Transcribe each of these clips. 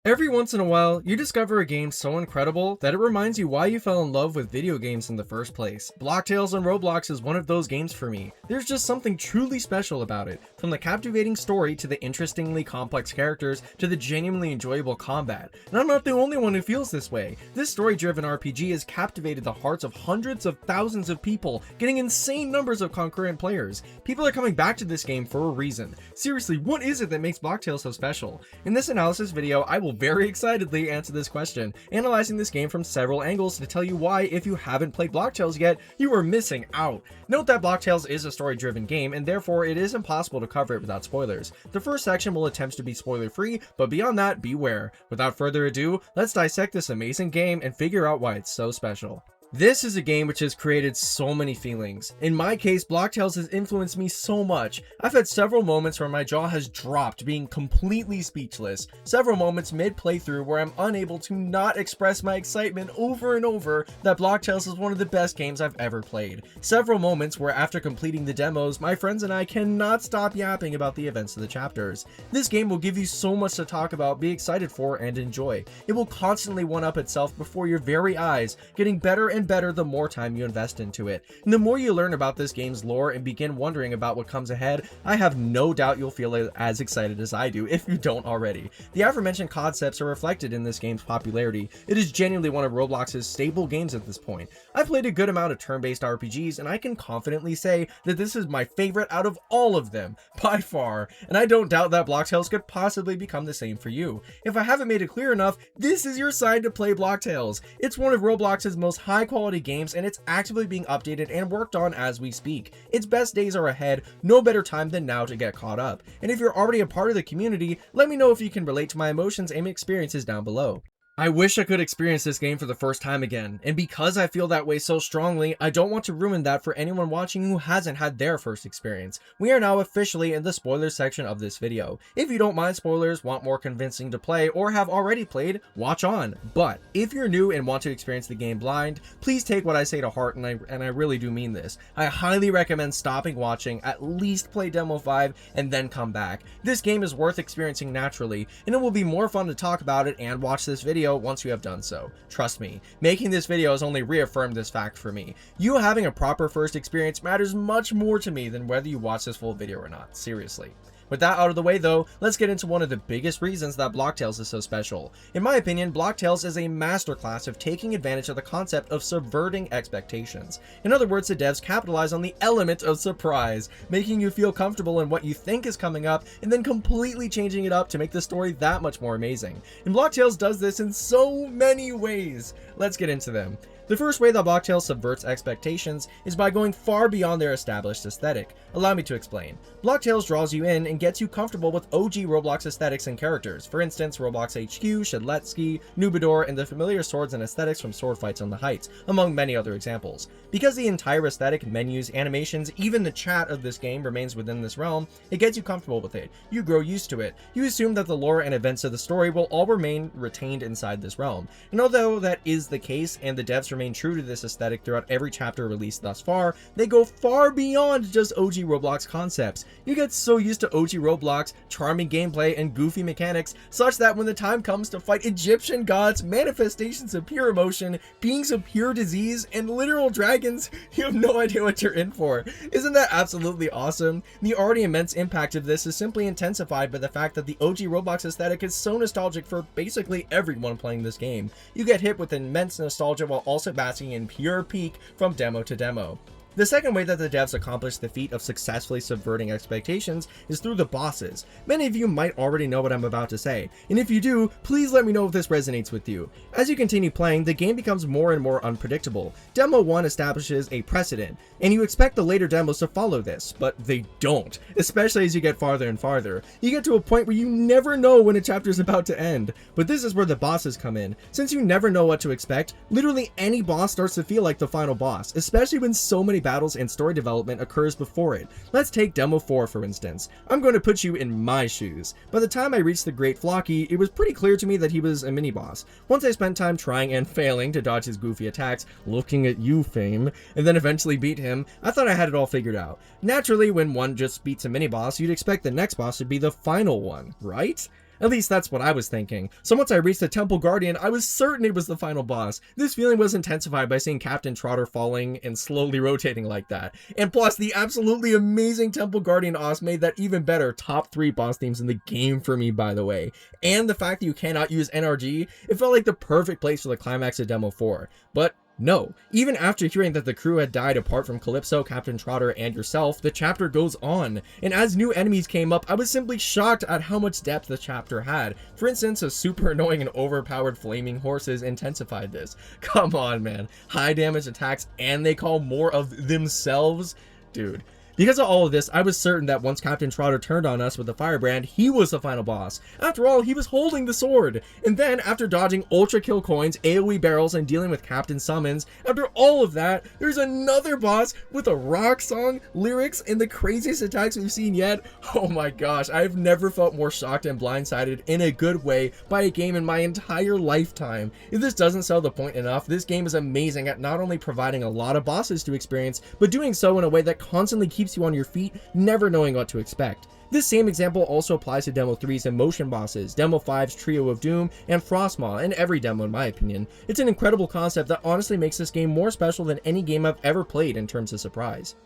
Every once in a while, you discover a game so incredible that it reminds you why you fell in love with video games in the first place. Blocktails on Roblox is one of those games for me. There's just something truly special about it, from the captivating story to the interestingly complex characters to the genuinely enjoyable combat. And I'm not the only one who feels this way. This story-driven RPG has captivated the hearts of hundreds of thousands of people, getting insane numbers of concurrent players. People are coming back to this game for a reason. Seriously, what is it that makes Blocktails so special? In this analysis video, I will very excitedly answer this question, analyzing this game from several angles to tell you why, if you haven't played Blocktails yet, you are missing out. Note that Blocktails is a story-driven game, and therefore it is impossible to cover it without spoilers. The first section will attempt to be spoiler-free, but beyond that, beware. Without further ado, let's dissect this amazing game and figure out why it's so special. This is a game which has created so many feelings. In my case, Blocktails has influenced me so much. I've had several moments where my jaw has dropped, being completely speechless. Several moments mid-playthrough where I'm unable to not express my excitement over and over that Blocktails is one of the best games I've ever played. Several moments where after completing the demos, my friends and I cannot stop yapping about the events of the chapters. This game will give you so much to talk about, be excited for, and enjoy. It will constantly one-up itself before your very eyes, getting better and better the more time you invest into it. And the more you learn about this game's lore and begin wondering about what comes ahead, I have no doubt you'll feel as excited as I do, if you don't already. The aforementioned concepts are reflected in this game's popularity. It is genuinely one of Roblox's staple games at this point. I've played a good amount of turn-based RPGs, and I can confidently say that this is my favorite out of all of them, by far, and I don't doubt that Blocktails could possibly become the same for you. If I haven't made it clear enough, this is your sign to play Blocktails. It's one of Roblox's most high-quality games, and it's actively being updated and worked on as we speak. Its best days are ahead, no better time than now to get caught up. And if you're already a part of the community, let me know if you can relate to my emotions and experiences down below. I wish I could experience this game for the first time again, and because I feel that way so strongly, I don't want to ruin that for anyone watching who hasn't had their first experience. We are now officially in the spoilers section of this video. If you don't mind spoilers, want more convincing to play, or have already played, watch on. But if you're new and want to experience the game blind, please take what I say to heart, and I really do mean this. I highly recommend stopping watching, at least play Demo 5, and then come back. This game is worth experiencing naturally, and it will be more fun to talk about it and watch this video once you have done so. Trust me, making this video has only reaffirmed this fact for me. You having a proper first experience matters much more to me than whether you watch this full video or not, seriously. With that out of the way though, let's get into one of the biggest reasons that Blocktails is so special. In my opinion, Blocktails is a masterclass of taking advantage of the concept of subverting expectations. In other words, the devs capitalize on the element of surprise, making you feel comfortable in what you think is coming up and then completely changing it up to make the story that much more amazing. And Blocktails does this in so many ways. Let's get into them. The first way that Blocktails subverts expectations is by going far beyond their established aesthetic. Allow me to explain. Blocktails draws you in and gets you comfortable with OG Roblox aesthetics and characters. For instance, Roblox HQ, Shedletsky, Nubador, and the familiar swords and aesthetics from Sword Fights on the Heights, among many other examples. Because the entire aesthetic, menus, animations, even the chat of this game remains within this realm, it gets you comfortable with it. You grow used to it. You assume that the lore and events of the story will all remain retained inside this realm. And although that is the case, and the devs remain true to this aesthetic throughout every chapter released thus far, they go far beyond just OG Roblox concepts. You get so used to OG Roblox, charming gameplay, and goofy mechanics, such that when the time comes to fight Egyptian gods, manifestations of pure emotion, beings of pure disease, and literal dragons, you have no idea what you're in for. Isn't that absolutely awesome? The already immense impact of this is simply intensified by the fact that the OG Roblox aesthetic is so nostalgic for basically everyone playing this game. You get hit with immense nostalgia while also basking in pure peak from demo to demo. The second way that the devs accomplish the feat of successfully subverting expectations is through the bosses. Many of you might already know what I'm about to say, and if you do, please let me know if this resonates with you. As you continue playing, the game becomes more and more unpredictable. Demo 1 establishes a precedent, and you expect the later demos to follow this, but they don't, especially as you get farther and farther. You get to a point where you never know when a chapter is about to end, but this is where the bosses come in. Since you never know what to expect, literally any boss starts to feel like the final boss, especially when so many battles and story development occurs before it. Let's take Demo 4 for instance. I'm going to put you in my shoes. By the time I reached the Great Flocky, it was pretty clear to me that he was a mini-boss. Once I spent time trying and failing to dodge his goofy attacks, looking at you, Fame, and then eventually beat him, I thought I had it all figured out. Naturally, when one just beats a mini-boss, you'd expect the next boss to be the final one, right? At least that's what I was thinking. So once I reached the Temple Guardian, I was certain it was the final boss. This feeling was intensified by seeing Captain Trotter falling and slowly rotating like that. And plus, the absolutely amazing Temple Guardian Os made that even better. Top 3 boss themes in the game for me, by the way. And the fact that you cannot use NRG, it felt like the perfect place for the climax of Demo 4. But no, even after hearing that the crew had died apart from Calypso, Captain Trotter, and yourself, the chapter goes on. And as new enemies came up, I was simply shocked at how much depth the chapter had. For instance, a super annoying and overpowered flaming horses intensified this. Come on, man. High damage attacks, and they call more of themselves? Dude. Because of all of this, I was certain that once Captain Trotter turned on us with the firebrand, he was the final boss. After all, he was holding the sword. And then, after dodging ultra kill coins, AoE barrels, and dealing with Captain Summons, after all of that, there's another boss with a rock song, lyrics, and the craziest attacks we've seen yet. Oh my gosh, I've never felt more shocked and blindsided in a good way by a game in my entire lifetime. If this doesn't sell the point enough, this game is amazing at not only providing a lot of bosses to experience, but doing so in a way that constantly keeps you on your feet, never knowing what to expect. This same example also applies to Demo 3's emotion bosses, Demo 5's Trio of Doom, and Frostmaw, and every demo in my opinion. It's an incredible concept that honestly makes this game more special than any game I've ever played in terms of surprise.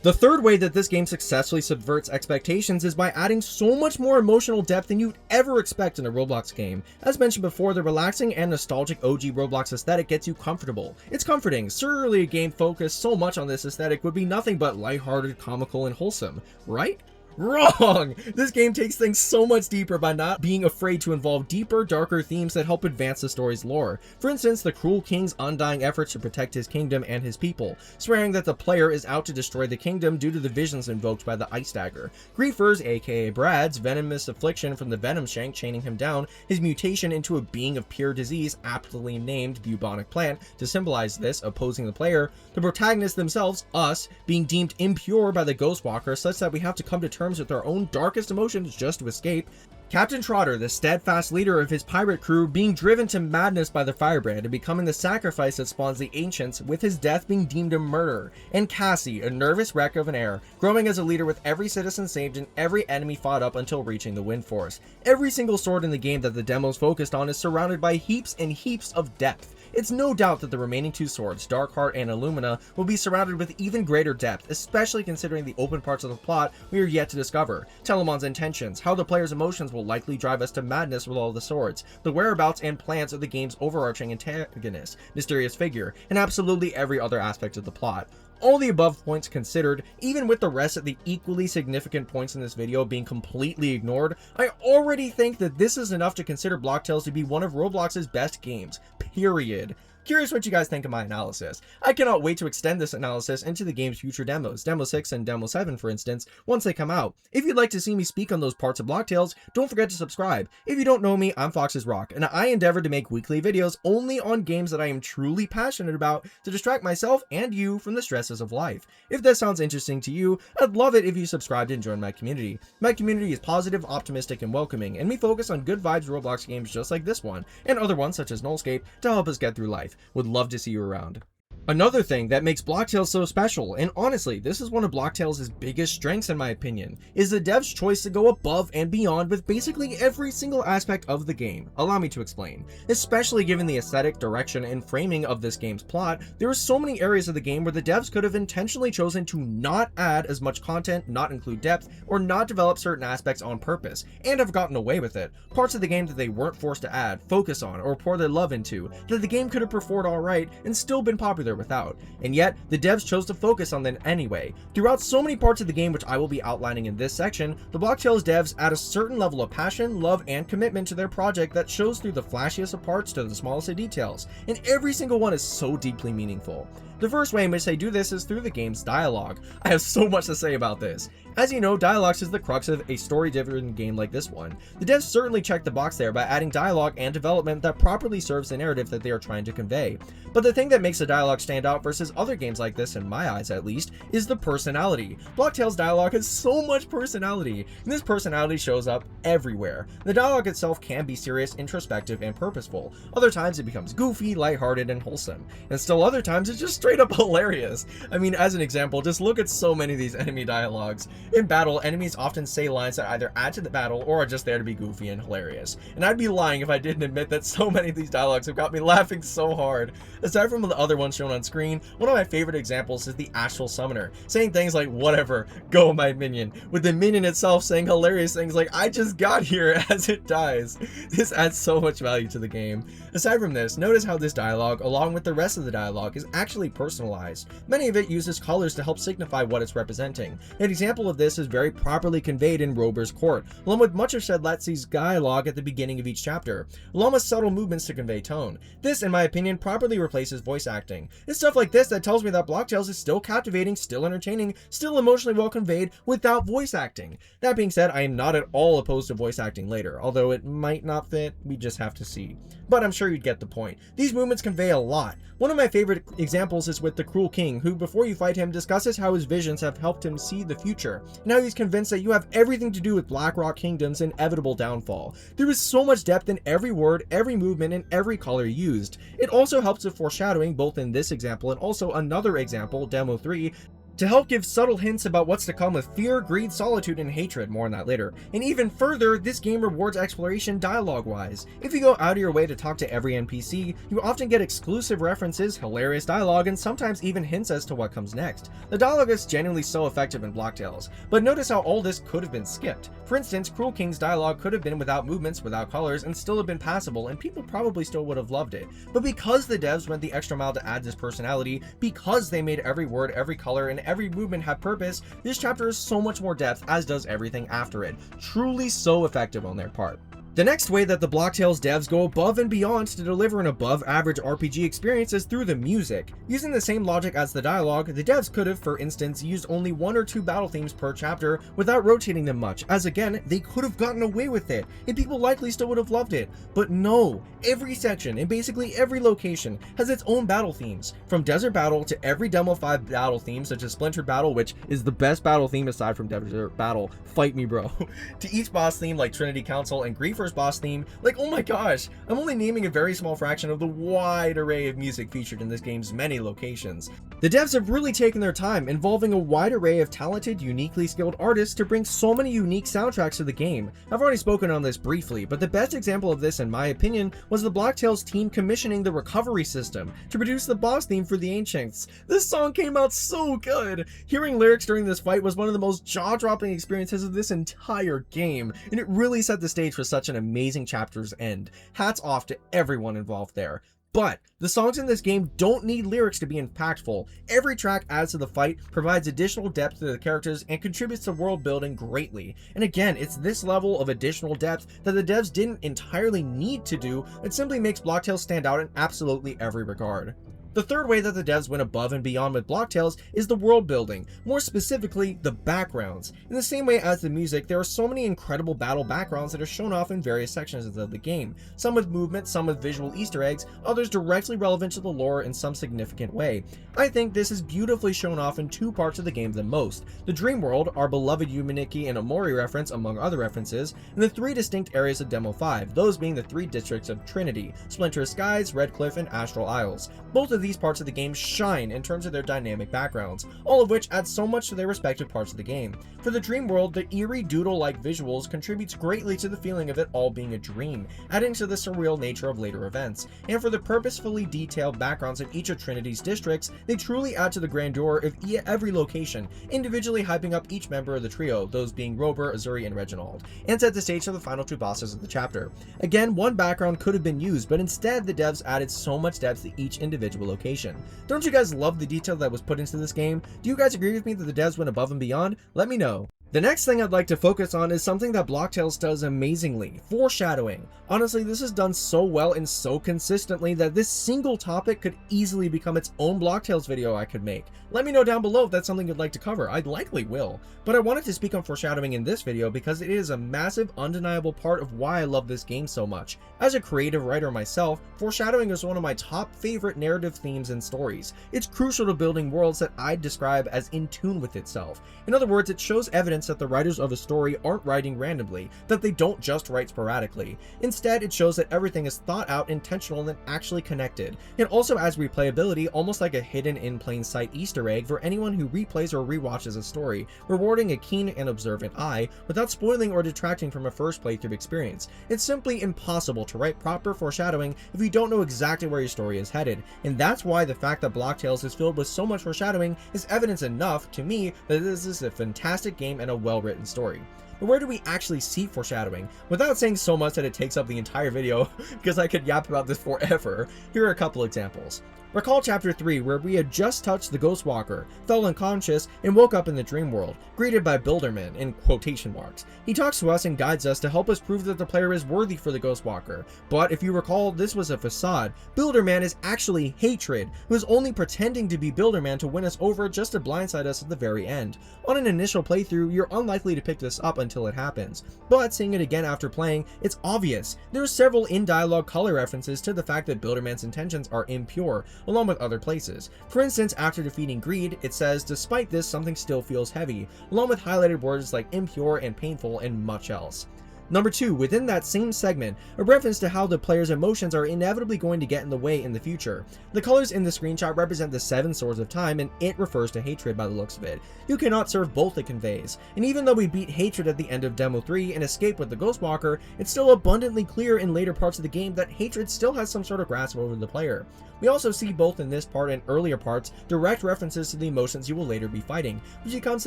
The third way that this game successfully subverts expectations is by adding so much more emotional depth than you'd ever expect in a Roblox game. As mentioned before, the relaxing and nostalgic OG Roblox aesthetic gets you comfortable. It's comforting. Surely a game focused so much on this aesthetic would be nothing but lighthearted, comical, and wholesome, right? Wrong! This game takes things so much deeper by not being afraid to involve deeper, darker themes that help advance the story's lore. For instance, the cruel king's undying efforts to protect his kingdom and his people, swearing that the player is out to destroy the kingdom due to the visions invoked by the Ice Dagger. Griefer's, aka Brad's, venomous affliction from the Venom Shank chaining him down, his mutation into a being of pure disease aptly named bubonic plant to symbolize this, opposing the player, the protagonists themselves, us, being deemed impure by the Ghostwalker such that we have to come to terms with our own darkest emotions just to escape, Captain Trotter, the steadfast leader of his pirate crew, being driven to madness by the firebrand and becoming the sacrifice that spawns the ancients, with his death being deemed a murder, and Cassie, a nervous wreck of an heir, growing as a leader with every citizen saved and every enemy fought up until reaching the Wind Force. Every single sword in the game that the demo's focused on is surrounded by heaps and heaps of depth. It's no doubt that the remaining 2 swords, Darkheart and Illumina, will be surrounded with even greater depth, especially considering the open parts of the plot we are yet to discover, Telemon's intentions, how the player's emotions will likely drive us to madness with all the swords, the whereabouts and plans of the game's overarching antagonist, mysterious figure, and absolutely every other aspect of the plot. All the above points considered, even with the rest of the equally significant points in this video being completely ignored, I already think that this is enough to consider Blocktails to be one of Roblox's best games, period. Curious what you guys think of my analysis. I cannot wait to extend this analysis into the game's future demos, Demo 6 and Demo 7 for instance, once they come out. If you'd like to see me speak on those parts of Blocktails, don't forget to subscribe. If you don't know me, I'm Fox's Rock, and I endeavor to make weekly videos only on games that I am truly passionate about to distract myself and you from the stresses of life. If this sounds interesting to you, I'd love it if you subscribed and joined my community. My community is positive, optimistic, and welcoming, and we focus on good vibes Roblox games just like this one, and other ones such as Nullscape to help us get through life. Would love to see you around. Another thing that makes Blocktails so special, and honestly, this is one of Blocktails' biggest strengths in my opinion, is the dev's choice to go above and beyond with basically every single aspect of the game. Allow me to explain. Especially given the aesthetic, direction, and framing of this game's plot, there are so many areas of the game where the devs could have intentionally chosen to not add as much content, not include depth, or not develop certain aspects on purpose, and have gotten away with it. Parts of the game that they weren't forced to add, focus on, or pour their love into, that the game could have performed alright and still been popular without, and yet the devs chose to focus on them anyway. Throughout so many parts of the game which I will be outlining in this section, the Blocktails devs add a certain level of passion, love, and commitment to their project that shows through the flashiest of parts to the smallest of details, and every single one is so deeply meaningful. The first way in which they do this is through the game's dialogue. I have so much to say about this. As you know, dialogue is the crux of a story-driven game like this one. The devs certainly checked the box there by adding dialogue and development that properly serves the narrative that they are trying to convey. But the thing that makes the dialogue stand out versus other games like this, in my eyes at least, is the personality. Blocktails dialogue has so much personality, and this personality shows up everywhere. The dialogue itself can be serious, introspective, and purposeful. Other times it becomes goofy, lighthearted, and wholesome. And still other times it's just straight up hilarious. I mean, as an example, just look at so many of these enemy dialogues. In battle, enemies often say lines that either add to the battle or are just there to be goofy and hilarious. And I'd be lying if I didn't admit that so many of these dialogues have got me laughing so hard. Aside from the other ones shown on screen, one of my favorite examples is the Astral Summoner, saying things like, "Whatever, go my minion," with the minion itself saying hilarious things like, "I just got here," as it dies. This adds so much value to the game. Aside from this, notice how this dialogue, along with the rest of the dialogue, is actually personalized. Many of it uses colors to help signify what it's representing. An example of this is very properly conveyed in Rober's Court, along with much of Shedletzi's dialogue at the beginning of each chapter, along with subtle movements to convey tone. This, in my opinion, properly replaces voice acting. It's stuff like this that tells me that Block Tales is still captivating, still entertaining, still emotionally well conveyed without voice acting. That being said, I am not at all opposed to voice acting later, although it might not fit, we just have to see. But I'm sure you'd get the point. These movements convey a lot. One of my favorite examples is with the Cruel King, who before you fight him discusses how his visions have helped him see the future. Now he's convinced that you have everything to do with Blackrock Kingdom's inevitable downfall. There is so much depth in every word, every movement, and every color used. It also helps with foreshadowing, both in this example and also another example, Demo 3, to help give subtle hints about what's to come with fear, greed, solitude, and hatred. More on that later. And even further, this game rewards exploration dialogue-wise. If you go out of your way to talk to every NPC, you often get exclusive references, hilarious dialogue, and sometimes even hints as to what comes next. The dialogue is genuinely so effective in Block Tales, but notice how all this could have been skipped. For instance, Cruel King's dialogue could have been without movements, without colors, and still have been passable, and people probably still would have loved it. But because the devs went the extra mile to add this personality, because they made every word, every color, and every movement have purpose, this chapter is so much more depth, as does everything after it. Truly so effective on their part. The next way that the Block Tales devs go above and beyond to deliver an above average RPG experience is through the music. Using the same logic as the dialogue, the devs could have, for instance, used only 1 or 2 battle themes per chapter without rotating them much, as again, they could have gotten away with it, and people likely still would have loved it. But no, every section and basically every location has its own battle themes, from Desert Battle to every Demo 5 battle theme, such as Splinter Battle, which is the best battle theme aside from Desert Battle, fight me bro, to each boss theme like Trinity Council and Griefer's boss theme. Like, oh my gosh, I'm only naming a very small fraction of the wide array of music featured in this game's many locations. The devs have really taken their time, involving a wide array of talented, uniquely skilled artists to bring so many unique soundtracks to the game. I've already spoken on this briefly, but the best example of this, in my opinion, was the Block Tales team commissioning the recovery system to produce the boss theme for the Ancients. This song came out so good! Hearing lyrics during this fight was one of the most jaw-dropping experiences of this entire game, and it really set the stage for such an amazing chapter's end. Hats off to everyone involved there. But the songs in this game don't need lyrics to be impactful. Every track adds to the fight, provides additional depth to the characters, and contributes to world building greatly. And again, it's this level of additional depth that the devs didn't entirely need to do that simply makes Block Tales stand out in absolutely every regard. The third way that the devs went above and beyond with Block Tales is the world building, more specifically the backgrounds. In the same way as the music, there are so many incredible battle backgrounds that are shown off in various sections of the game, some with movement, some with visual Easter eggs, others directly relevant to the lore in some significant way. I think this is beautifully shown off in 2 parts of the game the most: the Dream World, our beloved Yumeniki and Omori reference among other references, and the 3 distinct areas of Demo 5, those being the 3 districts of Trinity, Splinter Skies, Red Cliff, and Astral Isles. Both of these parts of the game shine in terms of their dynamic backgrounds, all of which add so much to their respective parts of the game. For the Dream World, the eerie doodle-like visuals contributes greatly to the feeling of it all being a dream, adding to the surreal nature of later events. And for the purposefully detailed backgrounds of each of Trinity's districts, they truly add to the grandeur of every location, individually hyping up each member of the trio, those being Rober, Azuri, and Reginald, and set the stage for the final 2 bosses of the chapter. Again, one background could have been used, but instead the devs added so much depth to each individual location. Don't you guys love the detail that was put into this game? Do you guys agree with me that the devs went above and beyond? Let me know. The next thing I'd like to focus on is something that Block Tales does amazingly: foreshadowing. Honestly, this is done so well and so consistently that this single topic could easily become its own Block Tales video I could make. Let me know down below if that's something you'd like to cover. I likely will. But I wanted to speak on foreshadowing in this video because it is a massive, undeniable part of why I love this game so much. As a creative writer myself, foreshadowing is one of my top favorite narrative themes and stories. It's crucial to building worlds that I'd describe as in tune with itself. In other words, it shows evidence evidence that the writers of a story aren't writing randomly, that they don't just write sporadically. Instead, it shows that everything is thought out, intentional, and actually connected. It also adds replayability, almost like a hidden in plain sight Easter egg for anyone who replays or rewatches a story, rewarding a keen and observant eye without spoiling or detracting from a first playthrough experience. It's simply impossible to write proper foreshadowing if you don't know exactly where your story is headed, and that's why the fact that Block Tales is filled with so much foreshadowing is evidence enough to me that this is a fantastic game and a well-written story. But where do we actually see foreshadowing? Without saying so much that it takes up the entire video, because I could yap about this forever, here are a couple examples. Recall chapter 3, where we had just touched the Ghostwalker, fell unconscious, and woke up in the dream world, greeted by Builderman, in quotation marks. He talks to us and guides us to help us prove that the player is worthy for the Ghostwalker. But if you recall, this was a facade. Builderman is actually Hatred, who is only pretending to be Builderman to win us over just to blindside us at the very end. On an initial playthrough, you're unlikely to pick this up until it happens, but seeing it again after playing, it's obvious. There are several in-dialogue color references to the fact that Builderman's intentions are impure, along with other places. For instance, after defeating Greed, it says, "Despite this, something still feels heavy," along with highlighted words like impure and painful and much else. Number 2, within that same segment, a reference to how the player's emotions are inevitably going to get in the way in the future. The colors in the screenshot represent the 7 swords of time, and it refers to hatred by the looks of it. You cannot serve both, it conveys. And even though we beat hatred at the end of Demo 3 and escape with the Ghostwalker, it's still abundantly clear in later parts of the game that hatred still has some sort of grasp over the player. We also see both in this part and earlier parts direct references to the emotions you will later be fighting, which becomes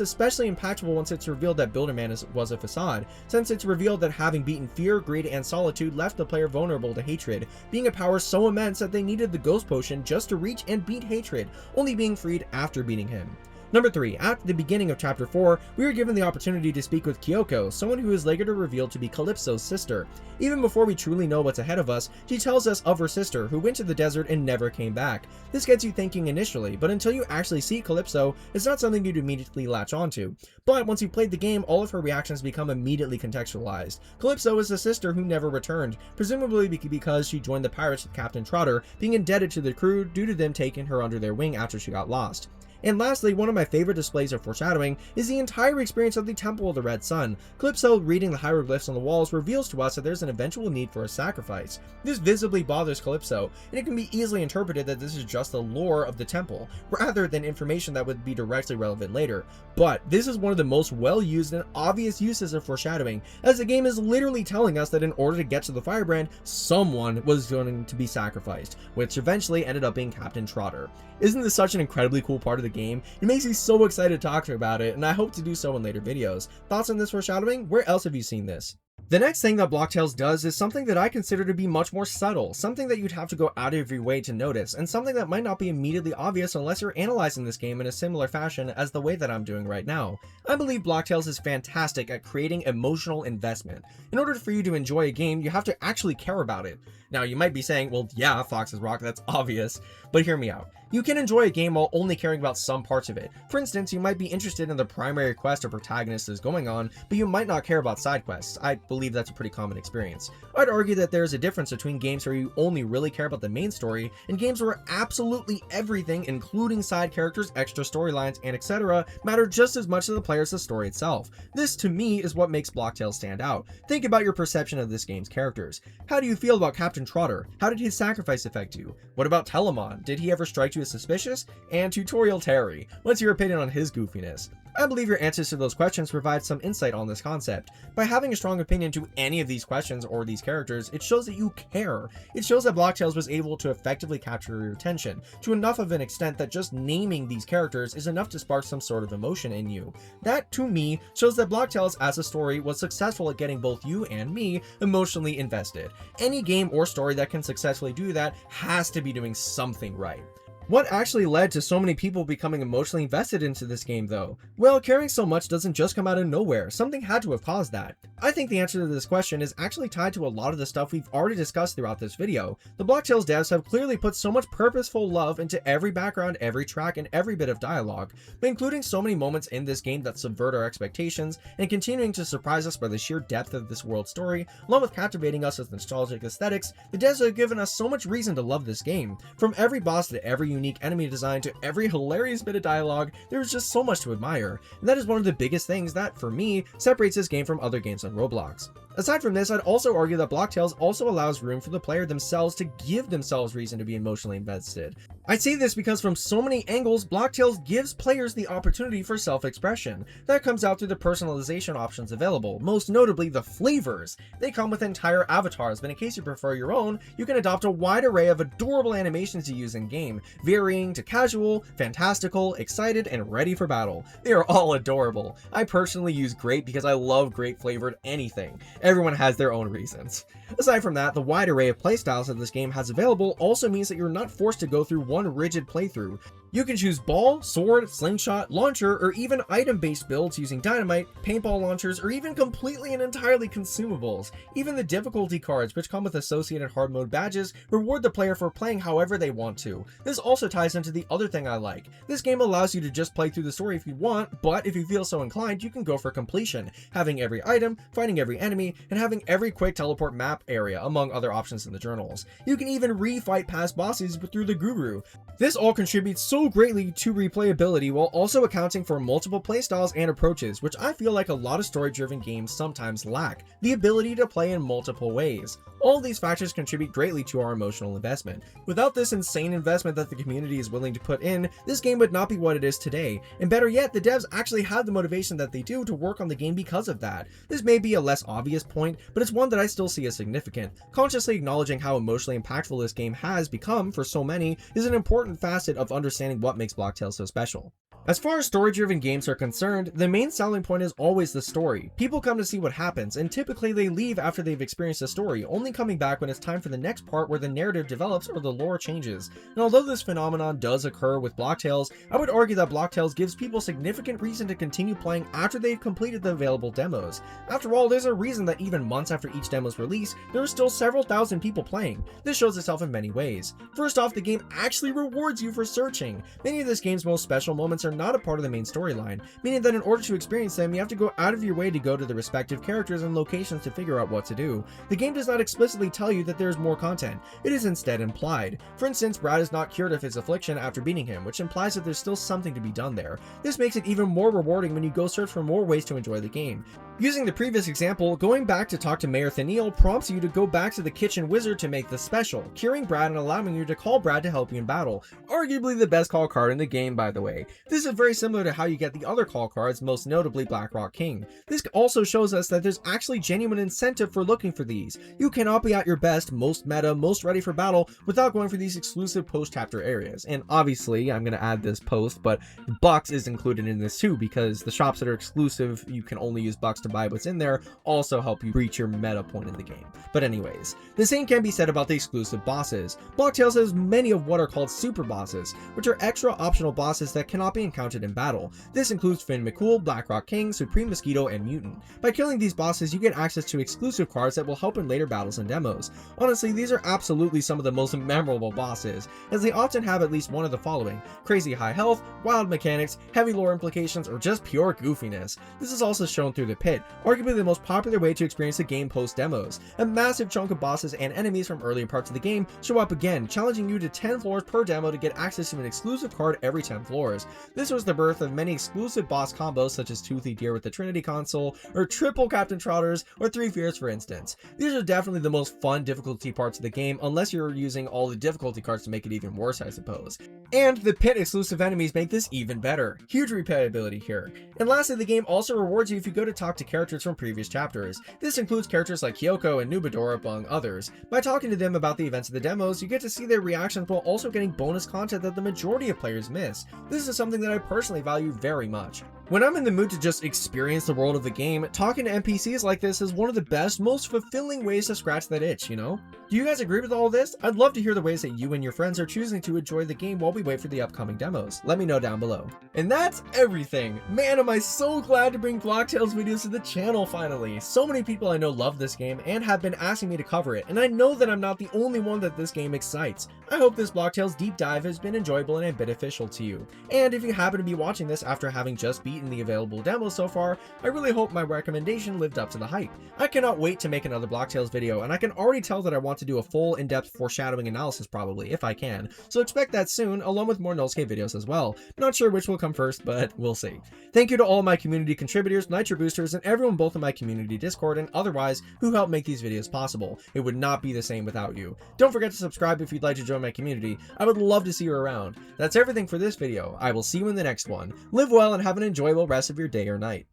especially impactful once it's revealed that Builderman was a facade, since it's revealed that having beaten fear, greed, and solitude left the player vulnerable to hatred, being a power so immense that they needed the ghost potion just to reach and beat hatred, only being freed after beating him. Number 3, at the beginning of chapter 4, we are given the opportunity to speak with Kyoko, someone who is later revealed to be Calypso's sister. Even before we truly know what's ahead of us, she tells us of her sister, who went to the desert and never came back. This gets you thinking initially, but until you actually see Calypso, it's not something you'd immediately latch onto. But once you've played the game, all of her reactions become immediately contextualized. Calypso is the sister who never returned, presumably because she joined the pirates with Captain Trotter, being indebted to the crew due to them taking her under their wing after she got lost. And lastly, one of my favorite displays of foreshadowing is the entire experience of the Temple of the Red Sun. Calypso, reading the hieroglyphs on the walls, reveals to us that there's an eventual need for a sacrifice. This visibly bothers Calypso, and it can be easily interpreted that this is just the lore of the temple, rather than information that would be directly relevant later. But this is one of the most well-used and obvious uses of foreshadowing, as the game is literally telling us that in order to get to the firebrand, someone was going to be sacrificed, which eventually ended up being Captain Trotter. Isn't this such an incredibly cool part of the game? It makes me so excited to talk about it, and I hope to do so in later videos. Thoughts on this foreshadowing? Where else have you seen this? The next thing that Block Tales does is something that I consider to be much more subtle, something that you'd have to go out of your way to notice, and something that might not be immediately obvious unless you're analyzing this game in a similar fashion as the way that I'm doing right now. I believe Block Tales is fantastic at creating emotional investment. In order for you to enjoy a game, you have to actually care about it. Now, you might be saying, well, yeah, Fox's Rock, that's obvious, but hear me out. You can enjoy a game while only caring about some parts of it. For instance, you might be interested in the primary quest a protagonist is going on, but you might not care about side quests. I believe that's a pretty common experience. I'd argue that there's a difference between games where you only really care about the main story, and games where absolutely everything, including side characters, extra storylines, and etc., matter just as much to the player as the story itself. This, to me, is what makes Block Tales stand out. Think about your perception of this game's characters. How do you feel about Captain Trotter? How did his sacrifice affect you? What about Telemon? Did he ever strike you as suspicious? And Tutorial Terry, what's your opinion on his goofiness? I believe your answers to those questions provide some insight on this concept. By having a strong opinion to any of these questions or these characters, it shows that you care. It shows that Block Tales was able to effectively capture your attention, to enough of an extent that just naming these characters is enough to spark some sort of emotion in you. That, to me, shows that Block Tales as a story was successful at getting both you and me emotionally invested. Any game or story that can successfully do that has to be doing something right. What actually led to so many people becoming emotionally invested into this game though? Well, caring so much doesn't just come out of nowhere, something had to have caused that. I think the answer to this question is actually tied to a lot of the stuff we've already discussed throughout this video. The Block Tales devs have clearly put so much purposeful love into every background, every track, and every bit of dialogue, but including so many moments in this game that subvert our expectations and continuing to surprise us by the sheer depth of this world story, along with captivating us with nostalgic aesthetics. The devs have given us so much reason to love this game. From every boss to every unique unique enemy design to every hilarious bit of dialogue, there's just so much to admire, and that is one of the biggest things that, for me, separates this game from other games on Roblox. Aside from this, I'd also argue that Blocktails also allows room for the player themselves to give themselves reason to be emotionally invested. I say this because from so many angles, Blocktails gives players the opportunity for self-expression. That comes out through the personalization options available, most notably the flavors. They come with entire avatars, but in case you prefer your own, you can adopt a wide array of adorable animations to use in-game, varying to casual, fantastical, excited, and ready for battle. They are all adorable. I personally use grape because I love grape-flavored anything. Everyone has their own reasons. Aside from that, the wide array of playstyles that this game has available also means that you're not forced to go through one rigid playthrough. You can choose ball, sword, slingshot, launcher, or even item-based builds using dynamite, paintball launchers, or even completely and entirely consumables. Even the difficulty cards, which come with associated hard mode badges, reward the player for playing however they want to. This also ties into the other thing I like. This game allows you to just play through the story if you want, but if you feel so inclined, you can go for completion, having every item, fighting every enemy, and having every quick teleport map area, among other options in the journals. You can even re-fight past bosses through the Guru. This all contributes so greatly to replayability while also accounting for multiple playstyles and approaches, which I feel like a lot of story-driven games sometimes lack, the ability to play in multiple ways. All these factors contribute greatly to our emotional investment. Without this insane investment that the community is willing to put in, this game would not be what it is today, and better yet, the devs actually have the motivation that they do to work on the game because of that. This may be a less obvious point, but it's one that I still see as significant. Consciously acknowledging how emotionally impactful this game has become for so many is an important facet of understanding what makes Blocktails so special. As far as story-driven games are concerned, the main selling point is always the story. People come to see what happens, and typically they leave after they've experienced the story, only coming back when it's time for the next part where the narrative develops or the lore changes. And although this phenomenon does occur with Blocktails, I would argue that Blocktails gives people significant reason to continue playing after they've completed the available demos. After all, there's a reason that even months after each demo's release, there are still several thousand people playing. This shows itself in many ways. First off, the game actually rewards you for searching. Many of this game's most special moments are not a part of the main storyline, meaning that in order to experience them, you have to go out of your way to go to the respective characters and locations to figure out what to do. The game does not explicitly tell you that there is more content, it is instead implied. For instance, Brad is not cured of his affliction after beating him, which implies that there's still something to be done there. This makes it even more rewarding when you go search for more ways to enjoy the game. Using the previous example, going back to talk to Mayor Thaniel prompts you to go back to the kitchen wizard to make the special, curing Brad and allowing you to call Brad to help you in battle. Arguably the best call card in the game, by the way. This is very similar to how you get the other call cards, most notably Blackrock King. This also shows us that there's actually genuine incentive for looking for these. You cannot be at your best, most meta, most ready for battle without going for these exclusive post-chapter areas. And obviously, I'm going to add this post, but Bucks is included in this too, because the shops that are exclusive, you can only use Bucks to buy what's in there, also help you reach your meta point in the game. But anyways, the same can be said about the exclusive bosses. Blocktails has many of what are called super bosses, which are extra optional bosses that cannot be encountered in battle. This includes Finn McCool, Blackrock King, Supreme Mosquito, and Mutant. By killing these bosses, you get access to exclusive cards that will help in later battles and demos. Honestly, these are absolutely some of the most memorable bosses, as they often have at least one of the following: crazy high health, wild mechanics, heavy lore implications, or just pure goofiness. This is also shown through the pit, arguably the most popular way to experience the game post-demos. A massive chunk of bosses and enemies from earlier parts of the game show up again, challenging you to 10 floors per demo to get access to an exclusive card every 10 floors. This was the birth of many exclusive boss combos such as Toothy Deer with the Trinity console, or triple Captain Trotters, or 3 Fears for instance. These are definitely the most fun difficulty parts of the game, unless you're using all the difficulty cards to make it even worse, I suppose. And the pit exclusive enemies make this even better. Huge replayability here. And lastly, the game also rewards you if you go to talk to characters from previous chapters. This includes characters like Kyoko and Nubador, among others. By talking to them about the events of the demos, you get to see their reactions while also getting bonus content that the majority of players miss. This is something that I personally value very much. When I'm in the mood to just experience the world of the game, talking to NPCs like this is one of the best, most fulfilling ways to scratch that itch, you know? Do you guys agree with all this? I'd love to hear the ways that you and your friends are choosing to enjoy the game while we wait for the upcoming demos. Let me know down below. And that's everything! Man, am I so glad to bring Blocktails videos to the channel finally! So many people I know love this game and have been asking me to cover it, and I know that I'm not the only one that this game excites. I hope this Blocktails deep dive has been enjoyable and beneficial to you. And if you happen to be watching this after having just beaten in the available demos so far, I really hope my recommendation lived up to the hype. I cannot wait to make another Blocktails video, and I can already tell that I want to do a full in-depth foreshadowing analysis probably, if I can, so expect that soon, along with more Nullscape videos as well. Not sure which will come first, but we'll see. Thank you to all my community contributors, Nitro Boosters, and everyone both in my community Discord and otherwise who helped make these videos possible. It would not be the same without you. Don't forget to subscribe if you'd like to join my community. I would love to see you around. That's everything for this video. I will see you in the next one. Live well and have an enjoyable rest of your day or night.